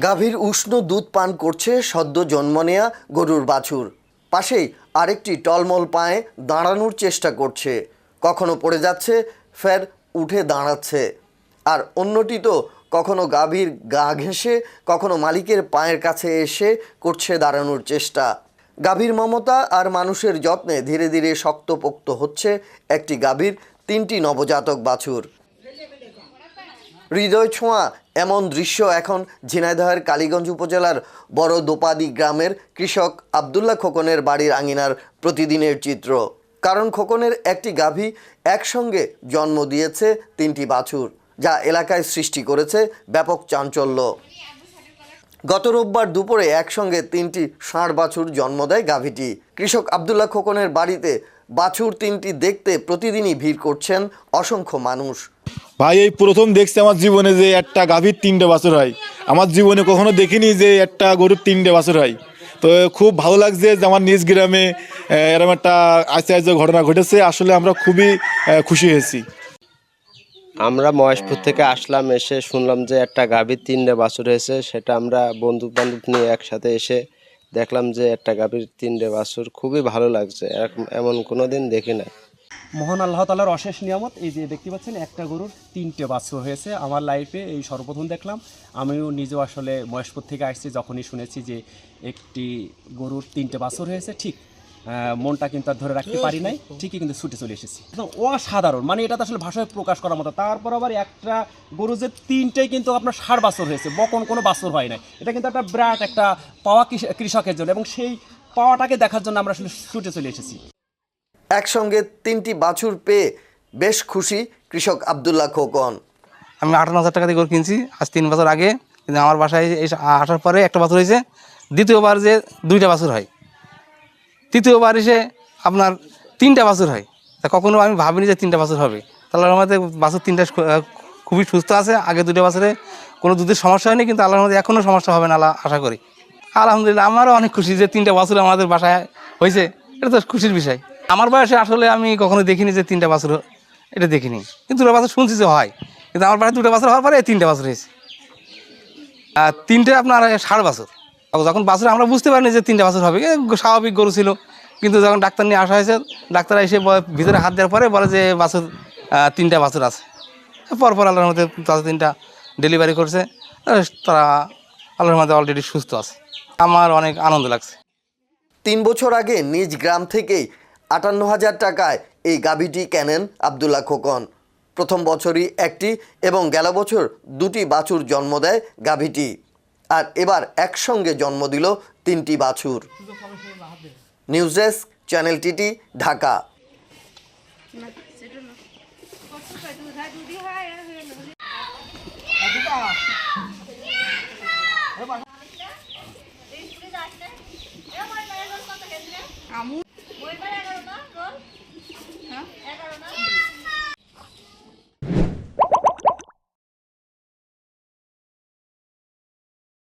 গাভীর উষ্ণ দুধ পান করছে সদ্য জন্ম নেয়া গরুর বাছুর। পাশেই আরেকটি টলমল পায়ে দাঁড়ানোর চেষ্টা করছে, কখনো পড়ে যাচ্ছে, ফের উঠে দাঁড়াচ্ছে। আর অন্যটি তো কখনো গাভীর গা ঘেঁষে, কখনো মালিকের পায়ের কাছে এসে করছে দাঁড়ানোর চেষ্টা। গাভীর মমতা আর মানুষের যত্নে ধীরে ধীরে শক্তপোক্ত হচ্ছে একটি গাভীর 3টি নবজাতক বাছুর। হৃদয় ছোঁয়া এমন দৃশ্য এখন ঝিনাইদহের কালীগঞ্জ উপজেলার বড় দোপাদি গ্রামের কৃষক আবদুল্লাহ খোকনের বাড়ির আঙিনার প্রতিদিনের চিত্র। কারণ খোকনের একটি গাভী একসঙ্গে জন্ম দিয়েছে 3টি বাছুর, যা এলাকায় সৃষ্টি করেছে ব্যাপক চাঞ্চল্য। গত রোববার দুপুরে একসঙ্গে 3টি ষাঁড় বাছুর জন্ম দেয় গাভীটি। কৃষক আবদুল্লাহ খোকনের বাড়িতে বাছুর 3টি দেখতে প্রতিদিনই ভিড় করছেন অসংখ্য মানুষ। ভাই এই প্রথম দেখছি আমার জীবনে যে একটা গাভীর 3টে বাছুর হয়। আমার জীবনে কখনো দেখিনি যে একটা গরুর 3টে বাছুর হয়। তো খুব ভালো লাগছে যে আমার নিজ গ্রামে এরকম একটা আশ্চর্য ঘটনা ঘটেছে। আসলে আমরা খুবই খুশি হয়েছি। আমরা মহেশপুর থেকে আসলাম, এসে শুনলাম যে একটা গাভীর 3টে বাছুর হয়েছে। সেটা আমরা বন্ধু বান্ধব নিয়ে একসাথে এসে দেখলাম যে একটা গাভীর 3টে বাছুর। খুবই ভালো লাগছে, এমন কোনো দিন দেখি না। মহান আল্লাহ তাআলার অশেষ নিয়ামত। এই যে দেখতে পাচ্ছেন একটা গরুর 3টে বাছুর হয়েছে। আমার লাইফে এই সর্বপ্রথম দেখলাম। আমিও নিজেও আসলে মহেশপুর থেকে আসছি, যখনই শুনেছি যে একটি গরুর 3টে বাছুর হয়েছে, ঠিক মনটা কিন্তু আর ধরে রাখতে পারি নাই, ঠিকই কিন্তু ছুটে চলে এসেছি। অসাধারণ, মানে এটা তো আসলে ভাষায় প্রকাশ করার মতো। তারপর আবার একটা গরু যে 3টেই কিন্তু আপনার ষাঁড় বাছুর হয়েছে, বকন কোনো বাছুর হয় নাই। এটা কিন্তু একটা বিরাট একটা পাওয়া কৃষকের জন্য, এবং সেই পাওয়াটাকে দেখার জন্য আমরা আসলে ছুটে চলে এসেছি। একসঙ্গে 3টি বাছুর পেয়ে বেশ খুশি কৃষক আবদুল্লাহ খোকন। আমি 58,000 টাকা দিয়ে গরু কিনছি আজ 3 বছর আগে, কিন্তু আমার বাসায় এই আসার পরে একটা বাছুর হয়েছে। দ্বিতীয়বার যে 2টা বাছুর হয়, তৃতীয়বার এসে আপনার 3টা বাছুর হয়। তা কখনো আমি ভাবিনি যে 3টা বাছুর হবে। তাহলে আমাদের বাছুর 3টা খুবই সুস্থ আছে। আগে 2টা বাছুরে কোনো দুধের সমস্যা হয়নি, কিন্তু আল্লাহর মধ্যে এখনও সমস্যা হবে না আশা করি। আলহামদুলিল্লাহ, আমারও অনেক খুশি যে 3টা বাছুর আমাদের বাসায় হয়েছে। এটা তো খুশির বিষয়। আমার বয়সে আসলে আমি কখনো দেখিনি যে 3টা বাছুর, এটা দেখিনি। কিন্তু 2টা বাছুর শুনছি যে হয়, কিন্তু আমার বাসায় 2টা বাছুর হওয়ার পরে 3টা বাছুর হয়েছে। আর 3টে আপনার ষাঁড় বাছুর। যখন বাছুর আমরা বুঝতে পারিনি যে 3টা বাছুর হবে, স্বাভাবিক গরু ছিল। কিন্তু যখন ডাক্তার নিয়ে আসা হয়েছে, ডাক্তার এসে ভিতরে হাত দেওয়ার পরে বলে যে বাছুর 3টা বাছুর আছে। পরপর আল্লাহর মধ্যে তাদের 3টা ডেলিভারি করছে। তারা আল্লাহর মধ্যে অলরেডি সুস্থ আছে। আমার অনেক আনন্দ লাগছে। 3 বছর আগে নিজ গ্রাম থেকেই 58,000 টাকায় এই গাভীটি কেনেন আবদুল্লাহ খোকন। প্রথম বছরই একটি এবং গেল বছর 2টি বাছুর জন্ম দেয় গাভীটি। আর এবার একসঙ্গে জন্ম দিল 3টি বাছুর। News desk, channel TT, Dhaka.